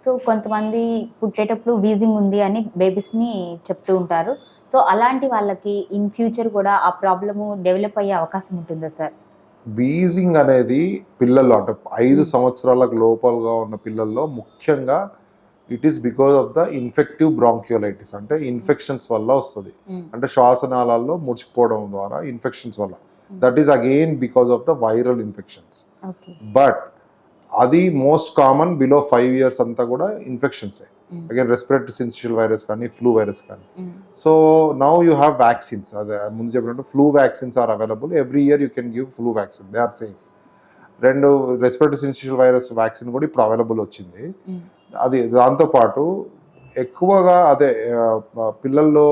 So కొంతమంది పుట్టేటప్పుడు wheezing ఉంది అని బేబీస్ని చెప్తూ ఉంటారు. సో అలాంటి వాళ్ళకి ఇన్ ఫ్యూచర్ కూడా ఆ ప్రాబ్లము డెవలప్ అయ్యే అవకాశం ఉంటుందా సార్? వీజింగ్ అనేది పిల్లల్లో అంటే 5 సంవత్సరాలకు లోపలగా ఉన్న పిల్లల్లో ముఖ్యంగా it is because of the infective bronchiolitis, అంటే ఇన్ఫెక్షన్స్ వల్ల వస్తుంది. అంటే శ్వాసనాళాల్లో ముడిచిపోవడం ద్వారా ఇన్ఫెక్షన్స్ వల్ల. That is again because of the viral infections. But అది మోస్ట్ కామన్ బిలో 5 years అంతా కూడా ఇన్ఫెక్షన్సే. అగైన్ రెస్పిరేటరీ సిన్సిషియల్ వైరస్ కానీ ఫ్లూ వైరస్ కానీ. So now you have vaccines. అదే ముందు చెప్పినట్టు flu vaccines are available. Every year you can give flu vaccine, they are safe. 2 respiratory syncytial virus vaccine కూడా ఇప్పుడు అవైలబుల్ వచ్చింది. అది దాంతోపాటు ఎక్కువగా అదే పిల్లల్లో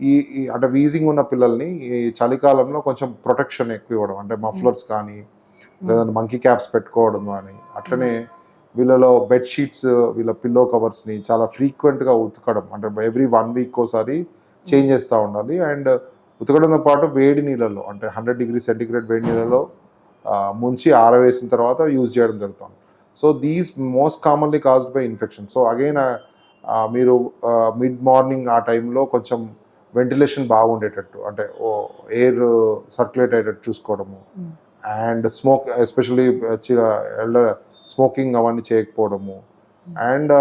ఈ అంటే వీజింగ్ ఉన్న పిల్లల్ని ఈ చలికాలంలో కొంచెం ప్రొటెక్షన్ ఎక్కువ ఇవ్వడం, అంటే మఫ్లర్స్ కానీ లేదంటే మంకీ క్యాప్స్ పెట్టుకోవడం కానీ, అట్లనే వీళ్ళలో బెడ్షీట్స్, వీళ్ళ పిల్లో కవర్స్ని చాలా ఫ్రీక్వెంట్గా ఉతకడం, అంటే ఎవ్రీ 1 week ఒకసారి చేంజ్ చేస్తూ ఉండాలి. అండ్ ఉతకడంతో పాటు వేడి నీళ్ళలో, అంటే 100 degrees Celsius వేడి నీళ్ళలో ముంచి ఆరవేసిన తర్వాత యూజ్ చేయడం జరుగుతుంది. So these most commonly caused by infection. So again మీరు మిడ్ మార్నింగ్ ఆ టైంలో కొంచెం వెంటిలేషన్ బాగుండేటట్టు, అంటే ఎయిర్ సర్క్యులేట్ అయ్యేటట్టు చూసుకోవడము. అండ్ స్మోక్, ఎస్పెషలీ స్మోకింగ్ అవన్నీ చేయకపోవడము. అండ్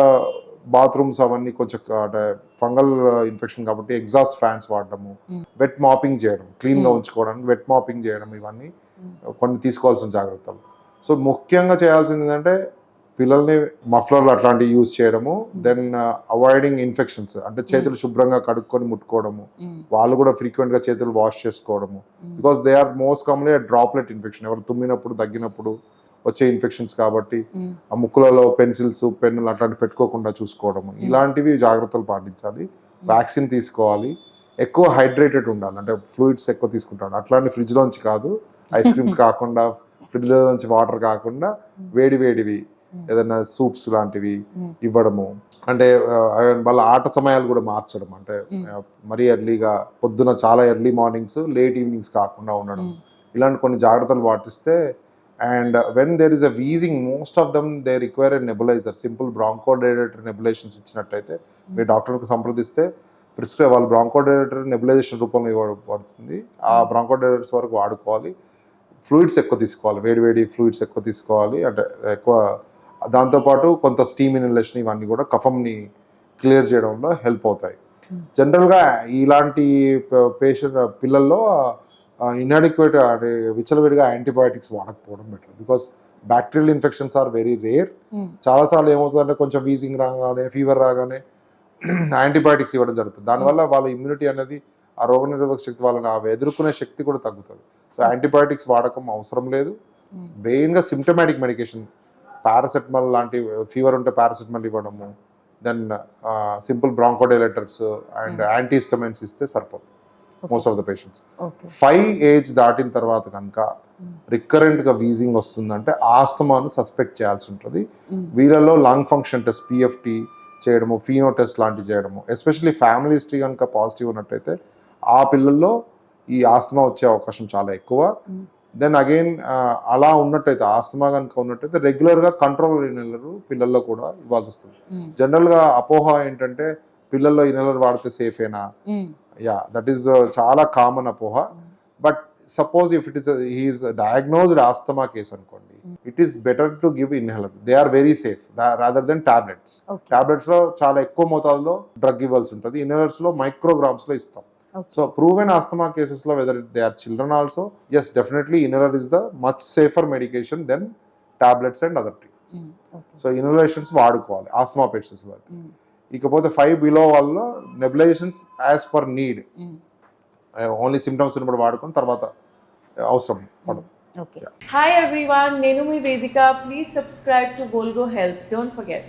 బాత్రూమ్స్ అవన్నీ కొంచెం అంటే ఫంగల్ ఇన్ఫెక్షన్ కాబట్టి ఎగ్జాస్ట్ ఫ్యాన్స్ వాడడము, వెట్ మాపింగ్ చేయడం, క్లీన్గా ఉంచుకోవడానికి వెట్ మాపింగ్ చేయడం, ఇవన్నీ కొన్ని తీసుకోవాల్సిన జాగ్రత్తలు. సో ముఖ్యంగా చేయాల్సింది ఏంటంటే పిల్లల్ని మఫ్లర్లు అట్లాంటివి యూజ్ చేయడము. దెన్ అవాయిడింగ్ ఇన్ఫెక్షన్స్, అంటే చేతులు శుభ్రంగా కడుక్కొని ముట్టుకోవడము, వాళ్ళు కూడా ఫ్రీక్వెంట్గా చేతులు వాష్ చేసుకోవడము. Because they are most commonly droplet infection, ఎవరు తుమ్మినప్పుడు దగ్గినప్పుడు వచ్చే ఇన్ఫెక్షన్స్ కాబట్టి ఆ ముక్కులలో పెన్సిల్స్ పెన్నులు అట్లాంటివి పెట్టుకోకుండా చూసుకోవడము, ఇలాంటివి జాగ్రత్తలు పాటించాలి. వ్యాక్సిన్ తీసుకోవాలి. ఎక్కువ హైడ్రేటెడ్ ఉండాలి, అంటే ఫ్లూయిడ్స్ ఎక్కువ తీసుకుంటాడు. అట్లాంటి ఫ్రిడ్జ్లోంచి కాదు, ఐస్ క్రీమ్స్ కాకుండా, ఫ్రిడ్జ్లో నుంచి వాటర్ కాకుండా వేడివి ఏదైనా సూప్స్ లాంటివి ఇవ్వడము. అంటే వాళ్ళ ఆట సమయాలు కూడా మార్చడం, అంటే మరీ ఎర్లీగా పొద్దున చాలా ఎర్లీ మార్నింగ్స్ లేట్ ఈవినింగ్స్ కాకుండా ఉండడం, ఇలాంటి కొన్ని జాగ్రత్తలు పాటిస్తే. And when there is a wheezing, most of them they require a nebuliser. Simple bronchodilator nebulisations ఇచ్చినట్టయితే మీ డాక్టర్కి సంప్రదిస్తే వాళ్ళు బ్రాంకోడైలేటర్ నెబులైజేషన్ రూపంలో ఇవ్వబడుతుంది. ఆ బ్రాంకోడైలేటర్స్ వరకు వాడుకోవాలి. ఫ్లూయిడ్స్ ఎక్కువ తీసుకోవాలి, వేడి ఫ్లూయిడ్స్ ఎక్కువ తీసుకోవాలి. అంటే ఎక్కువ దాంతోపాటు కొంత స్టీమ్ ఇన్హలేషన్, ఇవన్నీ కూడా కఫంని క్లియర్ చేయడంలో హెల్ప్ అవుతాయి. జనరల్గా ఇలాంటి పిల్లల్లో ఇన్అడిక్వేట్, అంటే విచ్చలవిడిగా యాంటీబయాటిక్స్ వాడకపోవడం better. Because bacterial infections are very rare. చాలాసార్లు ఏమవుతుందంటే కొంచెం వీజింగ్ రాగానే, ఫీవర్ రాగానే యాంటీబయాటిక్స్ ఇవ్వడం జరుగుతుంది. దానివల్ల వాళ్ళ ఇమ్యూనిటీ అనేది, ఆ రోగనిరోధక శక్తి, వాళ్ళని ఎదుర్కొనే శక్తి కూడా తగ్గుతుంది. సో యాంటీబయాటిక్స్ వాడకం అవసరం లేదు. మెయిన్గా సిమ్టమాటిక్ మెడికేషన్, పారాసెటమాల్ లాంటి, ఫీవర్ ఉంటే పారాసెటమాల్ ఇవ్వడము, then simple bronchodilators and antihistamines ఇస్తే సరిపోతుంది most of the patients. 5 age దాటిన తర్వాత కనుక రికరెంట్గా వీజింగ్ వస్తుందంటే ఆస్తమాను సస్పెక్ట్ చేయాల్సి ఉంటుంది. వీళ్ళలో లంగ్ ఫంక్షన్ టెస్ట్, పిఎఫ్టి చేయడము, ఫీనో టెస్ట్ లాంటివి చేయడము, ఎస్పెషల్లీ ఫ్యామిలీ హిస్టరీ కనుక పాజిటివ్ ఉన్నట్టయితే ఆ పిల్లల్లో ఈ ఆస్తమా వచ్చే అవకాశం చాలా ఎక్కువ. దెన్ అగైన్ అలా ఉన్నట్టయితే, ఆస్తమా కనుక ఉన్నట్టయితే రెగ్యులర్గా కంట్రోల్ ఇన్హేలర్ పిల్లల్లో కూడా ఇవ్వాల్సి వస్తుంది. జనరల్గా అపోహ ఏంటంటే పిల్లల్లో ఇన్హేలర్ వాడితే సేఫేనా? యా, దట్ ఈస్ చాలా కామన్ అపోహ. But suppose if it is he's diagnosed asthma case అనుకోండి, it is better to give inhaler. They are very safe rather than tablets. Tablets లో చాలా ఎక్కువ మోతాదులో డ్రగ్ ఇవ్వాల్సి ఉంటుంది, ఇన్హేలర్స్ లో మైక్రోగ్రామ్స్ లో ఇస్తాం. So proven asthma cases lo, whether they are children also, yes, definitely inhaler is the much safer medication than tablets and other treatments. So inhalations vadukovali asthma patients lo. Ikapothe 5 below vallo nebulizations as per need, only symptoms unnappudu vaadukoni tarvata avasaram padadu. Okay. Hi everyone, nenu mi Vedika. Please subscribe to Volgo Health. Don't forget.